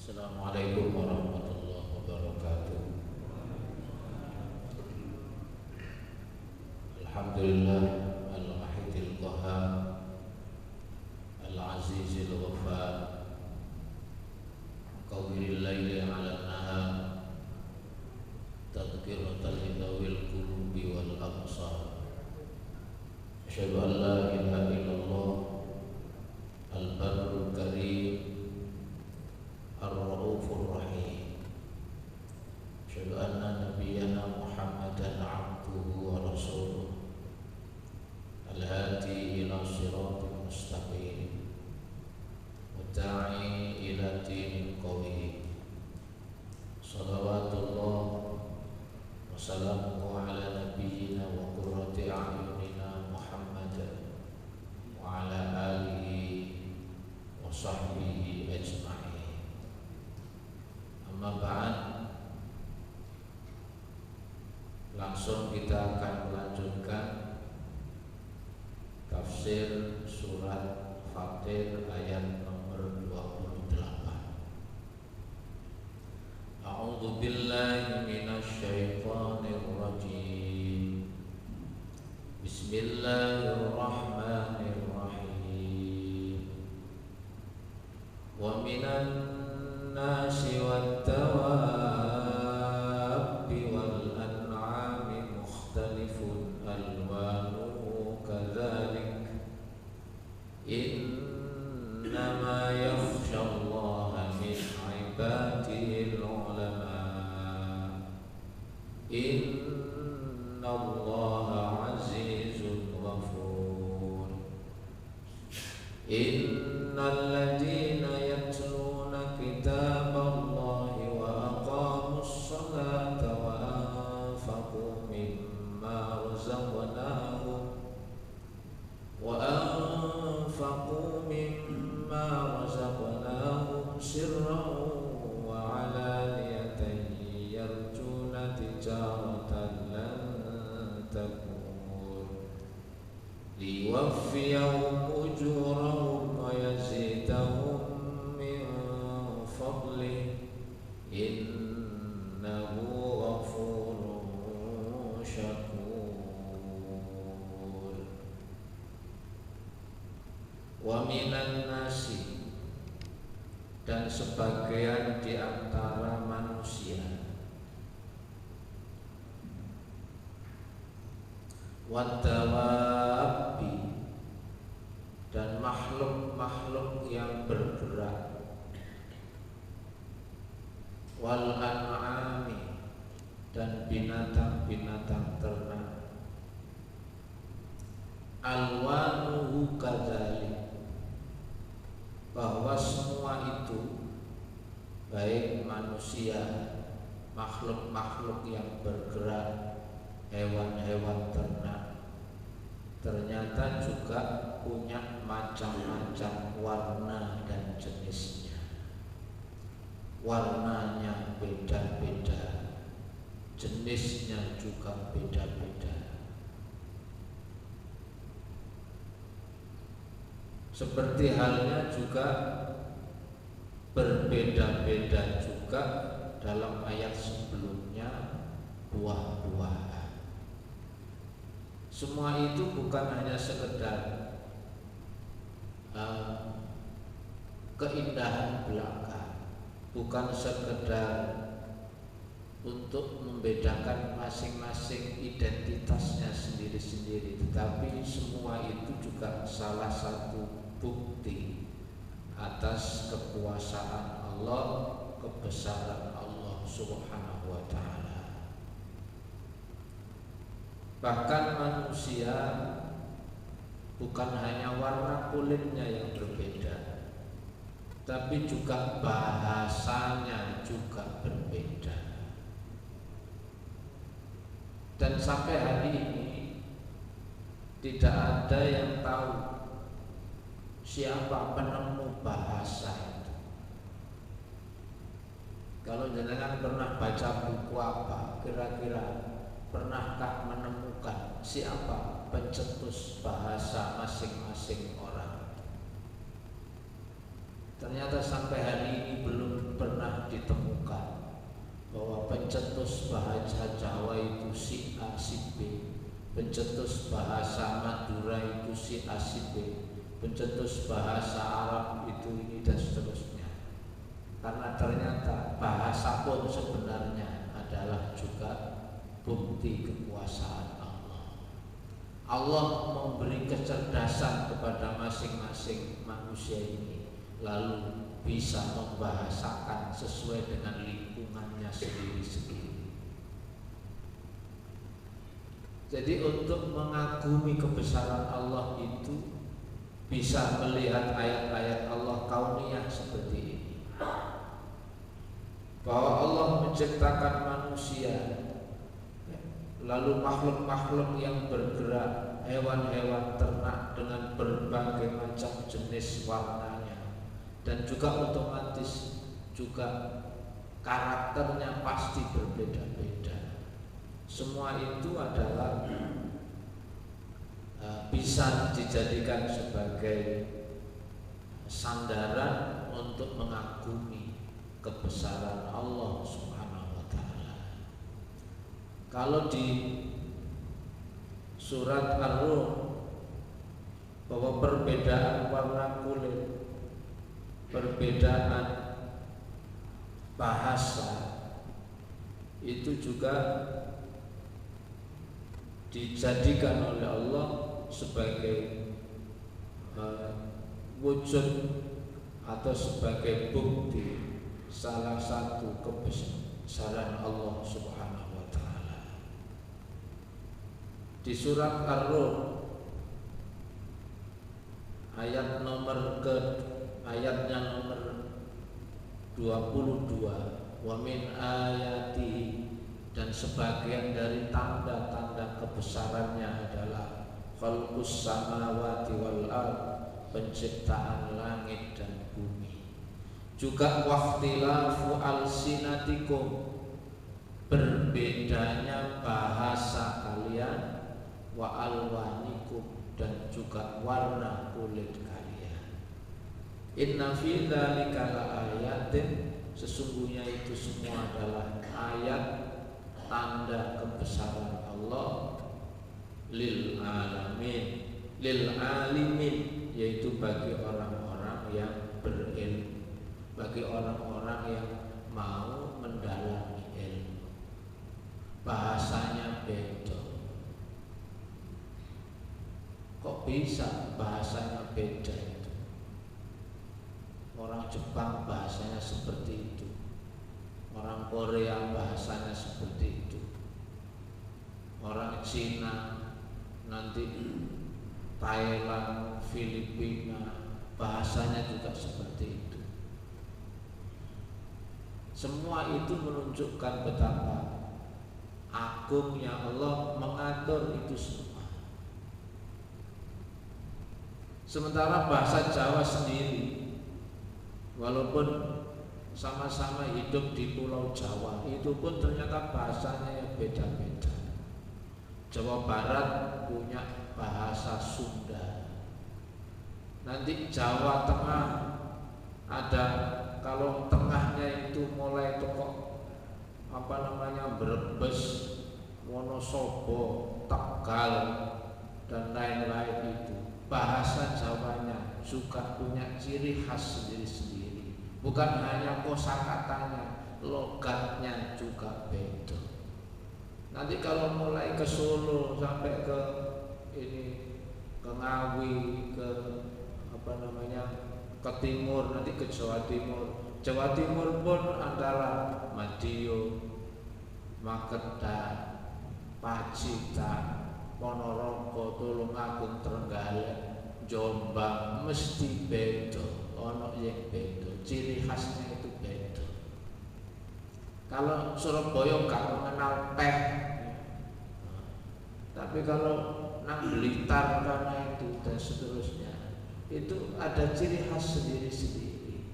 Assalamualaikum warahmatullahi wabarakatuh. Alhamdulillah al-wahidil qahhar al-azizil ghaffar qawwiril laili 'alan nahar tadhkiratan lidawil qulubi wal absar. Asyhadu an la ilaha illallah al-barrul karim Ar-Raufur Rahim. Asyhadu anna nabiyyana Muhammadan abduhu wa rasuluh al-hadi ila siratal mustaqim mudda'i ila dinil qawim. Salawatullah wa salamuhu ala nabiyyina wa qurrati a'yunina Muhammadan wa ala alihi wa sahbihi ajma'in. Amma ba'd, langsung kita akan melanjutkan tafsir surat Fatir ayat nomor 28. A'udzu billahi minasy syaithanir rajim. Bismillahirrahmanirrahim. Wa minan nasi wat-tawabbi wal an'ami mukhtalifun alwanuhu kadzalik innama yakhshallaha min ibadihil ulama innallaha azizun ghafur. Innal ladzina yatluna kitaballahi wa aqamus salata wa anfaqu mimma razaqnahum sirran wa 'alaniyatan yarjuna tijaratan lan takun liwaffiyahum ujurahum wa yazidahum min fadlih innahu ghafurun syakur. Wa minan nasi, dan sebagian di antara manusia, wat-tawabbi, dan makhluk-makhluk yang bergerak, wal an'ami, dan binatang-binatang ternak, alwanuhu kadzalik, bahwa semua itu baik manusia, makhluk-makhluk yang bergerak, hewan-hewan ternak, ternyata juga punya macam-macam warna dan jenisnya. Warnanya beda-beda, jenisnya juga beda-beda. Seperti halnya juga berbeda-beda juga dalam ayat sebelumnya buah-buahan. Semua itu bukan hanya sekedar keindahan belaka, bukan sekedar untuk membedakan masing-masing identitasnya sendiri-sendiri, tetapi semua itu juga salah satu bukti atas kekuasaan Allah, kebesaran Allah Subhanahu wa ta'ala. Bahkan manusia bukan hanya warna kulitnya yang berbeda, tapi juga bahasanya juga berbeda. Dan sampai hari ini tidak ada yang tahu siapa penemu bahasa itu. Kalau jenengan pernah baca buku apa, kira-kira pernahkah menemukan siapa pencetus bahasa masing-masing orang? Ternyata sampai hari ini belum pernah ditemukan bahwa pencetus bahasa Jawa itu si A si B, pencetus bahasa Madura itu si A si B, pencetus bahasa Arab itu ini dan seterusnya. Karena ternyata bahasa pun sebenarnya adalah juga bukti kekuasaan Allah. Allah memberi kecerdasan kepada masing-masing manusia ini, lalu bisa membahasakan sesuai dengan lingkungannya sendiri-sendiri. Jadi untuk mengagumi kebesaran Allah itu bisa melihat ayat-ayat Allah kauniyah seperti ini, bahwa Allah menciptakan manusia, lalu makhluk-makhluk yang bergerak, hewan-hewan ternak dengan berbagai macam jenis warnanya, dan juga otomatis juga karakternya pasti berbeda-beda. Semua itu adalah bisa dijadikan sebagai sandaran untuk mengagumi kebesaran Allah Subhanahu wa taala. Kalau di surat Ar-Rum bahwa perbedaan warna kulit, perbedaan bahasa itu juga dijadikan oleh Allah sebagai wujud atau sebagai bukti salah satu kebesaran Allah Subhanahu wa taala. Di surat Ar-Rum ayatnya nomor 22, wa min ayatihi, dan sebagian dari tanda-tanda kebesarannya adalah khalqus samawati wal ard, penciptaan langit dan bumi. Juga waqtilafu alsinatikum, berbedanya bahasa kalian, wa alwanikum, dan juga warna kulit kalian. Inna fi dzalika laayatin, sesungguhnya itu semua adalah ayat tanda kebesaran Allah lil alamin, lil alimin, yaitu bagi orang-orang yang berilmu, bagi orang-orang yang mau mendalami ilmu. Bahasanya beda. Kok bisa bahasanya beda itu? Orang Jepang bahasanya seperti itu, orang Korea bahasanya seperti itu, orang Cina, nanti Thailand, Filipina, bahasanya juga seperti itu. Semua itu menunjukkan betapa agungnya Allah mengatur itu semua. Sementara bahasa Jawa sendiri, walaupun sama-sama hidup di Pulau Jawa, itu pun ternyata bahasanya yang beda-beda. Jawa Barat punya bahasa Sunda, nanti Jawa Tengah ada, kalau tengahnya itu mulai toko Brebes, Wonosobo, Tegal, dan lain-lain itu, bahasa Jawanya juga punya ciri khas sendiri-sendiri. Bukan hanya kosakatanya, logatnya juga beda. Nanti kalau mulai ke Solo sampai ke Ngawi, ke ke timur, nanti ke Jawa Timur. Jawa Timur pun antara Madiun, Magetan, Pacitan, Ponorogo, Tulungagung, Trenggalek, Jombang, mesti beda, ono yang beda, ciri khasnya itu beda. Kalau Surabaya gak mengenal teh, tapi kalau nang Blitar karena itu dan seterusnya, itu ada ciri khas sendiri-sendiri.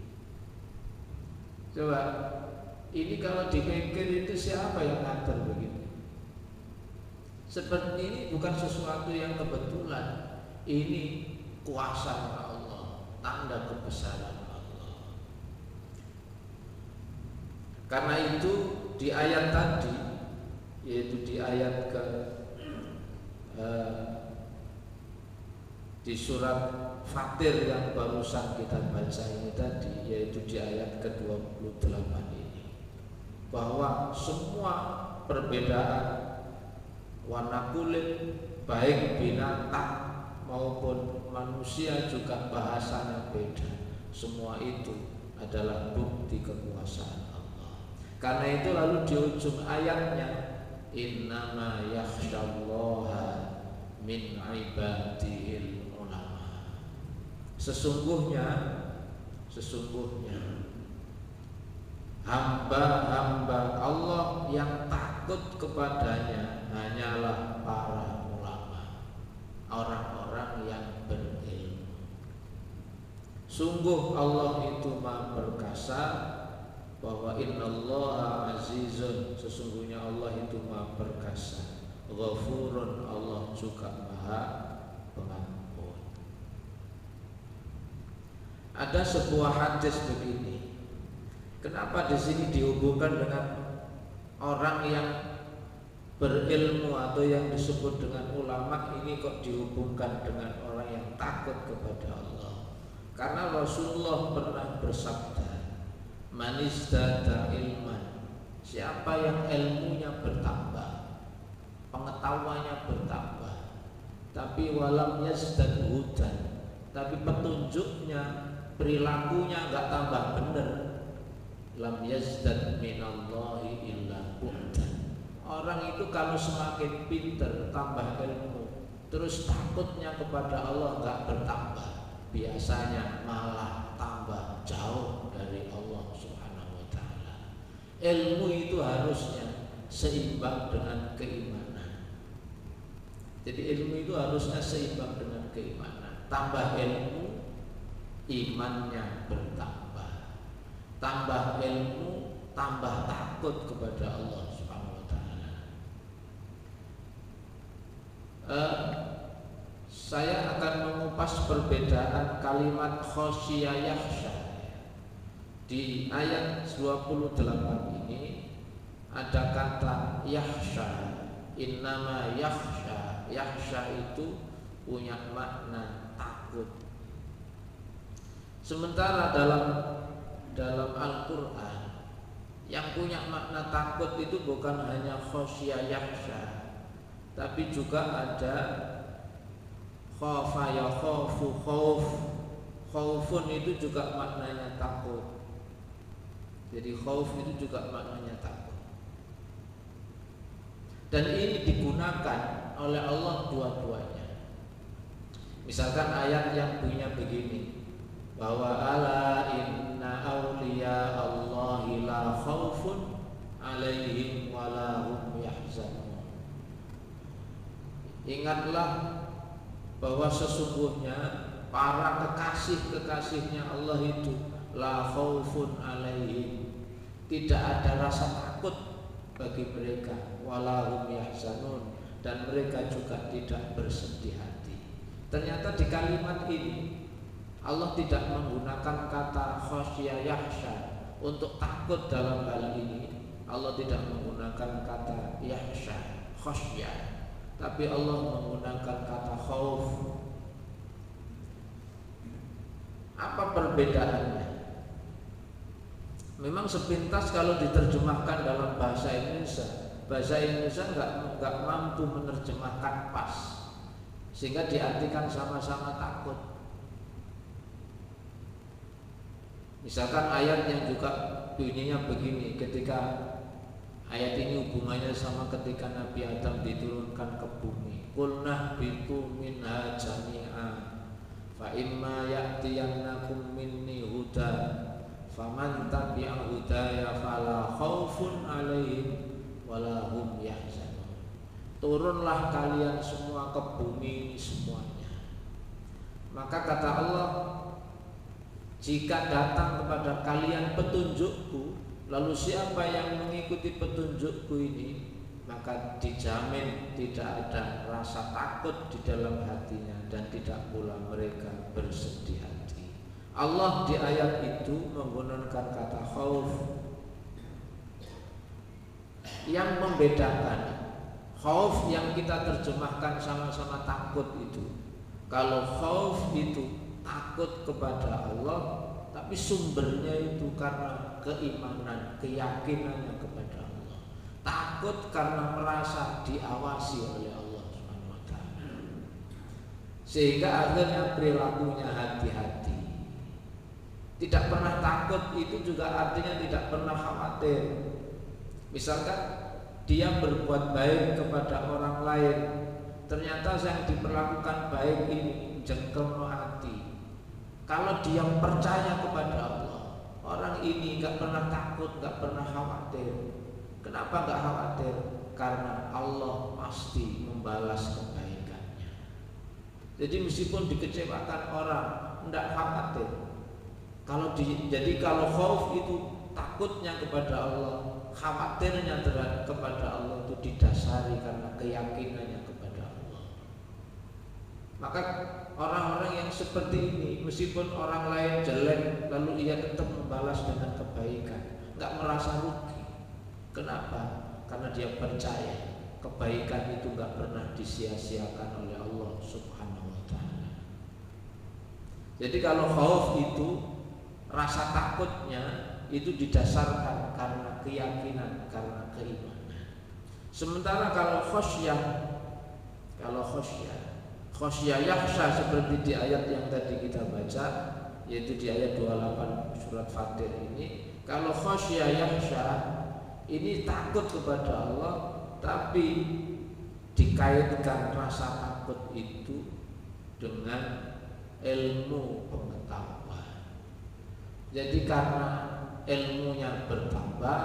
Coba ini kalau dipikir itu siapa yang ngatur begitu? Seperti ini bukan sesuatu yang kebetulan. Ini kuasa Allah, tanda kebesaran Allah. Karena itu di ayat tadi, yaitu di ayat di surat Fatir yang barusan kita baca ini tadi, yaitu di ayat ke-28 ini, bahwa semua perbedaan warna kulit baik binatang maupun manusia juga bahasanya beda, semua itu adalah bukti kekuasaan Allah. Karena itu lalu di ujung ayatnya, innama yakhsyallaha min ibadihil ulama. Sesungguhnya hamba-hamba Allah yang takut kepadanya hanyalah para ulama, orang-orang yang berilmu. Sungguh Allah itu Maha Perkasa, bahwa innallaha azizun, sesungguhnya Allah itu Maha Perkasa, ghafurun, Allah juga Maha Pengampun. Ada sebuah hadis begini. Kenapa di sini dihubungkan dengan orang yang berilmu atau yang disebut dengan ulama, ini kok dihubungkan dengan orang yang takut kepada Allah? Karena Rasulullah pernah bersabda, manizdada ilman, siapa yang ilmunya bertambah, pengetahuannya bertambah, tapi walam yazdad hudan, tapi petunjuknya, perilakunya enggak tambah benar, lam yazdad minallahi illa bu'dan. Orang itu kalau semakin pintar, tambah ilmu, terus takutnya kepada Allah enggak bertambah, biasanya malah tambah jauh dari Allah Subhanahu wa ta'ala. Ilmu itu harusnya seimbang dengan keimanan. Jadi ilmu itu harusnya seimbang dengan keimanan. Tambah ilmu, imannya bertambah. Tambah ilmu, tambah takut kepada Allah Subhanahu wa ta'ala. Saya akan mengupas perbedaan kalimat khosyya yakhsha. Di ayat 28 ini ada kata yakhsha, innama yakhsha. Yakhsha itu punya makna takut. Sementara dalam Al-Quran yang punya makna takut itu bukan hanya khosyya yakhsha, tapi juga ada khafa yakhafu khauf. Khaufun itu juga maknanya takut. Jadi khauf itu juga maknanya takut. Dan ini digunakan oleh Allah dua-duanya. Misalkan ayat yang bunyinya begini, bahwa ala inna awliya Allahi la khaufun alaihim wa la hum yahzanun. Ingatlah bahwa sesungguhnya para kekasih-kekasihnya Allah itu la khaufun alaihim, tidak ada rasa takut bagi mereka, wala hum yahzanun, dan mereka juga tidak bersedih hati. Ternyata di kalimat ini Allah tidak menggunakan kata khosyya yakhsha untuk takut. Dalam hal ini Allah tidak menggunakan kata yakhsha, khosyya, tapi Allah menggunakan kata khauf. Apa perbedaannya? Memang sepintas kalau diterjemahkan dalam bahasa Indonesia nggak mampu menerjemahkan pas, sehingga diartikan sama-sama takut. Misalkan ayat yang juga bunyinya begini, ketika ayat ini hubungannya sama ketika Nabi Adam diturunkan ke bumi. Qulna bitu minha jami'a fa imma ya'tiyannakum minni huda faman tabi'a hudaya fala khaufun 'alaihim wala hum yahzanun. Turunlah kalian semua ke bumi semuanya. Maka kata Allah, jika datang kepada kalian petunjukku, lalu siapa yang mengikuti petunjukku ini, maka dijamin tidak ada rasa takut di dalam hatinya dan tidak pula mereka bersedih hati. Allah di ayat itu menggunakan kata khauf. Yang membedakan khauf yang kita terjemahkan sama-sama takut itu, kalau khauf itu takut kepada Allah, tapi sumbernya itu karena keimanan, keyakinannya kepada Allah. Takut karena merasa diawasi oleh Allah Subhanahu wa taala. Sehingga akhirnya perilakunya hati-hati. Tidak pernah takut itu juga artinya tidak pernah khawatir. Misalkan dia berbuat baik kepada orang lain, ternyata yang diperlakukan baik ini jengkel hati. Kalau dia percaya kepada Allah, orang ini nggak pernah takut, nggak pernah khawatir. Kenapa nggak khawatir? Karena Allah pasti membalas kebaikannya. Jadi meskipun dikecewakan orang, nggak khawatir. Jadi kalau khauf itu takutnya kepada Allah, khawatirnya kepada Allah itu didasari karena keyakinannya kepada Allah. Maka orang-orang yang seperti ini, meskipun orang lain jelek, lalu ia tetap membalas dengan kebaikan, nggak merasa rugi. Kenapa? Karena dia percaya kebaikan itu nggak pernah disia-siakan oleh Allah Subhanahu wa taala. Jadi kalau khauf itu rasa takutnya itu didasarkan karena keyakinan, karena keimanan. Sementara kalau khosyah yakhsha seperti di ayat yang tadi kita baca, yaitu di ayat 28 surat Fatir ini, kalau khosyah yakhsha ini takut kepada Allah, tapi dikaitkan rasa takut itu dengan ilmu pengetahuan. Jadi karena ilmunya bertambah,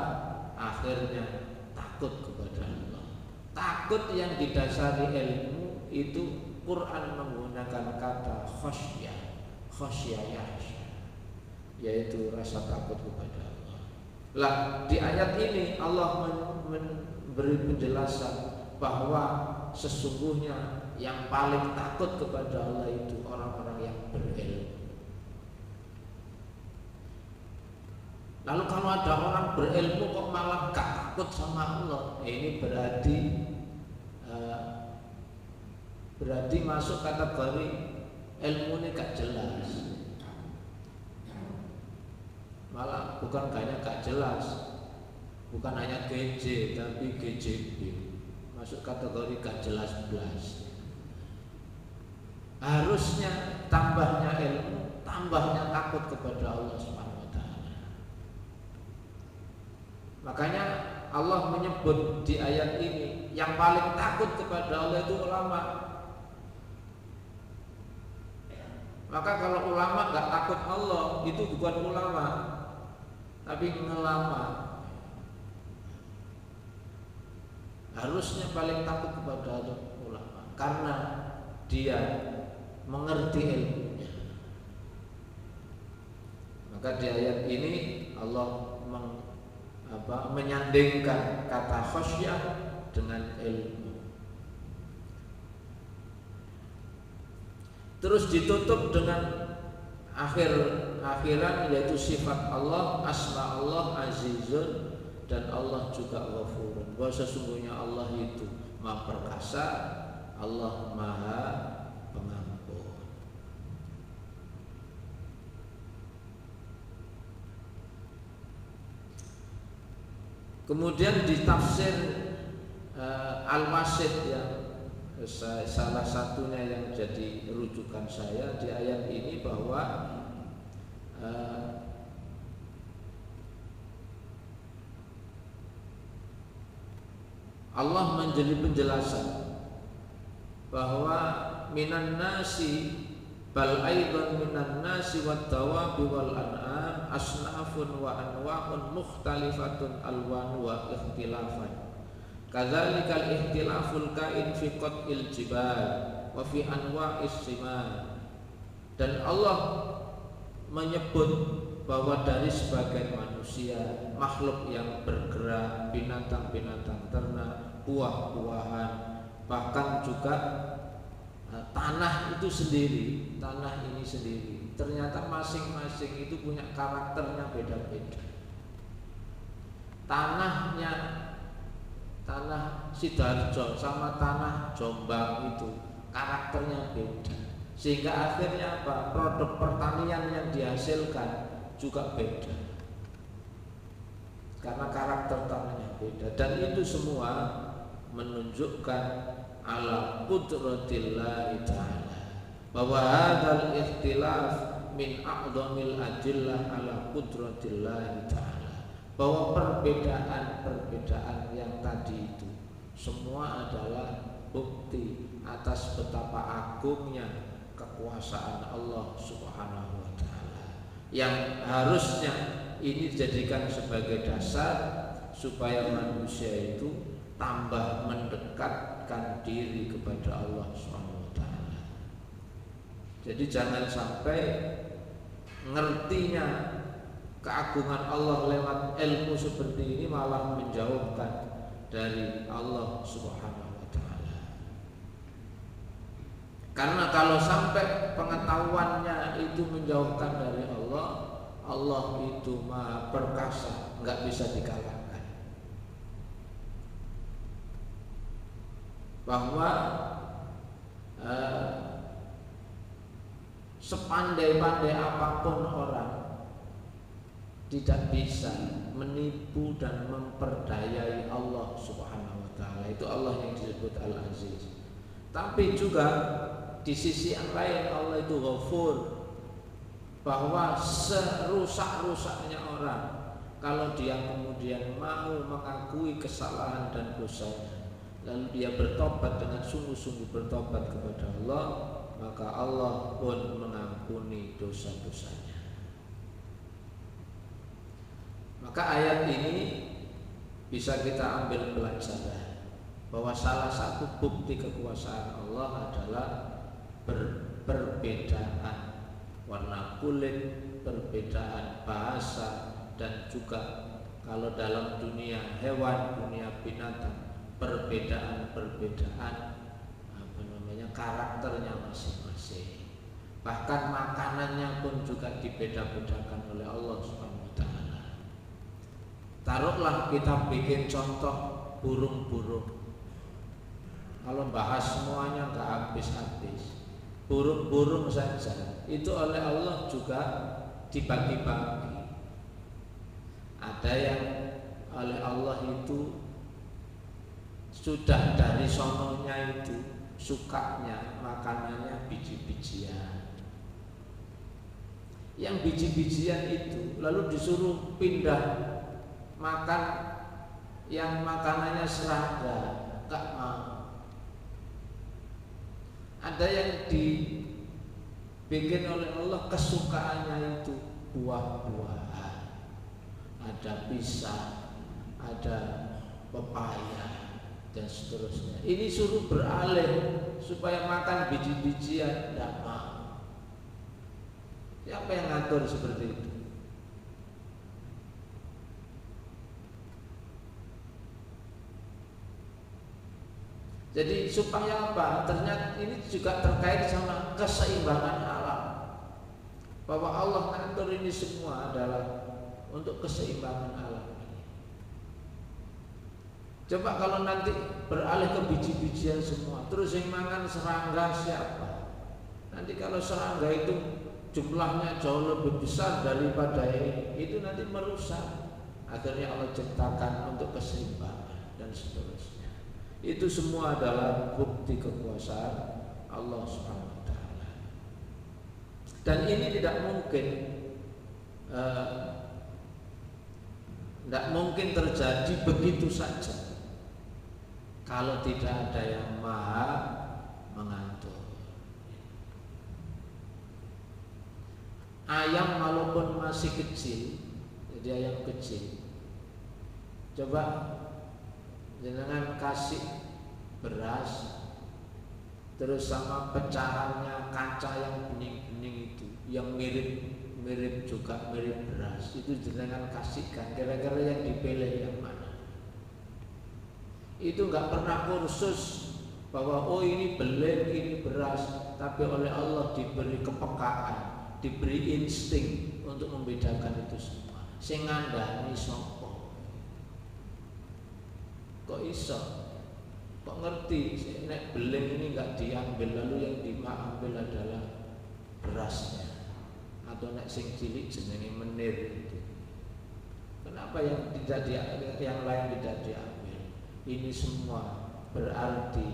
akhirnya takut kepada Allah. Takut yang didasari ilmu itu Quran menggunakan kata khosyah yakhsha, yaitu rasa takut kepada Allah. Lah di ayat ini Allah memberi penjelasan bahwa sesungguhnya yang paling takut kepada Allah itu orang-orang yang berilmu. Lalu kalau ada orang berilmu kok malah gak takut sama Allah, ini berarti masuk kategori ilmu ini gak jelas. Malah bukan hanya gak jelas, bukan hanya GJ tapi GJB, masuk kategori gak jelas belas. Harusnya tambahnya ilmu, tambahnya takut kepada Allah SWT. Makanya Allah menyebut di ayat ini yang paling takut kepada Allah itu ulama. Maka kalau ulama gak takut Allah, itu bukan ulama, tapi ngelama. Harusnya paling takut kepada Allah ulama, karena dia mengerti ilmunya. Maka di ayat ini Allah menyandingkan kata khosyah dengan ilmu. Terus ditutup dengan akhiran yaitu sifat Allah, asma Allah azizun, dan Allah juga ghafurun. Bahwa sesungguhnya Allah itu Maha Perkasa, Allah Maha Pengampun. Kemudian di tafsir Al-Wasit yang salah satunya yang jadi rujukan saya di ayat ini, bahwa Allah menjadi penjelasan bahwa minan nasi bal aidan minan nasi wad dawabi wal an'am asnafun wa anwa'un mukhtalifatun alwan wa ikhtilafan. Kadzalikal ikhtilaful kain fi qat'il jibal wa fi anwa'is siman. Dan Allah menyebut bahwa dari sebagian manusia, makhluk yang bergerak, binatang-binatang ternak, buah-buahan, bahkan juga tanah itu sendiri, tanah ini sendiri, ternyata masing-masing itu punya karakternya beda-beda. Tanahnya tanah Sidoarjo sama tanah Jombang itu karakternya beda, sehingga akhirnya apa, produk pertanian yang dihasilkan juga beda karena karakter tanahnya beda. Dan itu semua menunjukkan ala qudratillahi ta'ala, bahwa hadzal ikhtilaf min a'dhamil adillah ala qudratillahi ta'ala, bahwa perbedaan-perbedaan yang tadi itu semua adalah bukti atas betapa agungnya kekuasaan Allah Subhanahu wa ta'ala, yang harusnya ini dijadikan sebagai dasar supaya manusia itu tambah mendekatkan diri kepada Allah Subhanahu wa ta'ala. Jadi jangan sampai ngertinya keagungan Allah lewat ilmu seperti ini malah menjauhkan dari Allah Subhanahu wa ta'ala. Karena kalau sampai pengetahuannya itu menjauhkan dari Allah, Allah itu maha perkasa, nggak bisa dikalahkan. Bahwa sepandai-pandai apapun orang tidak bisa menipu dan memperdayai Allah Subhanahu wa ta'ala. Itu Allah yang disebut Al-Aziz. Tapi juga di sisi yang lain Allah itu Ghafur, bahwa serusak-rusaknya orang, kalau dia kemudian mau mengakui kesalahan dan dosanya, lalu dia bertobat dengan sungguh-sungguh bertobat kepada Allah, maka Allah pun mengampuni dosa-dosanya. Maka ayat ini bisa kita ambil pelajaran bahwa salah satu bukti kekuasaan Allah adalah perbedaan warna kulit, perbedaan bahasa, dan juga kalau dalam dunia hewan, dunia binatang, perbedaan karakternya masing-masing. Bahkan makanannya pun juga dibeda-bedakan oleh Allah Subhanahu wa ta'ala. Taruhlah kita bikin contoh burung-burung. Kalau bahas semuanya nggak habis-habis. Burung-burung saja itu oleh Allah juga dibagi-bagi. Ada yang oleh Allah itu sudah dari sononya itu sukanya makanannya biji-bijian. Yang biji-bijian itu lalu disuruh pindah makan yang makanannya serangga, nggak mau. Ada yang dibikin oleh Allah kesukaannya itu buah-buahan, ada pisang, ada pepaya, dan seterusnya. Ini suruh beralih supaya makan biji-bijian, tidak mau. Siapa yang ngatur seperti itu? Jadi supaya apa? Ternyata ini juga terkait sama keseimbangan alam, bahwa Allah ngatur ini semua adalah untuk keseimbangan alam. Coba kalau nanti beralih ke biji-bijian semua, terus yang makan serangga siapa? Nanti kalau serangga itu jumlahnya jauh lebih besar daripada ini, itu nanti merusak. Akhirnya Allah ciptakan untuk keseimbangan dan seterusnya. Itu semua adalah bukti kekuasaan Allah Subhanahu wa ta'ala. Dan ini tidak mungkin terjadi begitu saja kalau tidak ada yang maha mengatur. Ayam walaupun masih kecil, jadi ayam kecil, coba jangan kasih beras terus sama pecahannya kaca yang bening-bening itu, yang mirip juga mirip beras, itu jangan kasihkan. Kira-kira yang dipilih yang mana? Itu nggak pernah kursus bahwa oh ini beling, ini beras, tapi oleh Allah diberi kepekaan, diberi insting untuk membedakan itu semua. Sing ngandani sapa? Kok iso? Kok ngerti nek beling ini nggak diambil, lalu yang diambil adalah berasnya, atau nek sing cilik jenenge menir itu. Kenapa yang lain tidak diambil? Ini semua berarti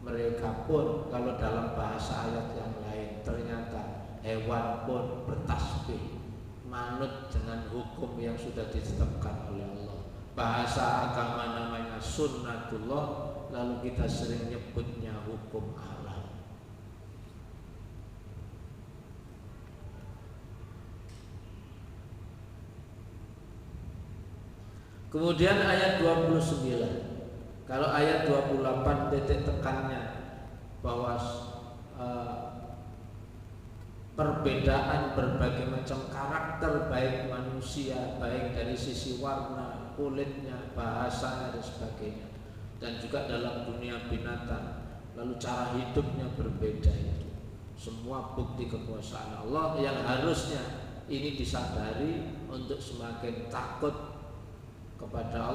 mereka pun, kalau dalam bahasa ayat yang lain, ternyata hewan pun bertasbih, manut dengan hukum yang sudah ditetapkan oleh Allah. Bahasa agama namanya sunnatullah, lalu kita sering nyebutnya hukum alam. Kemudian ayat 29. Kalau ayat 28 titik tekannya bahwa perbedaan berbagai macam karakter baik manusia, baik dari sisi warna, kulitnya, bahasanya dan sebagainya, dan juga dalam dunia binatang, lalu cara hidupnya berbeda, itu semua bukti kekuasaan Allah yang harusnya ini disadari untuk semakin takut kepada Allah.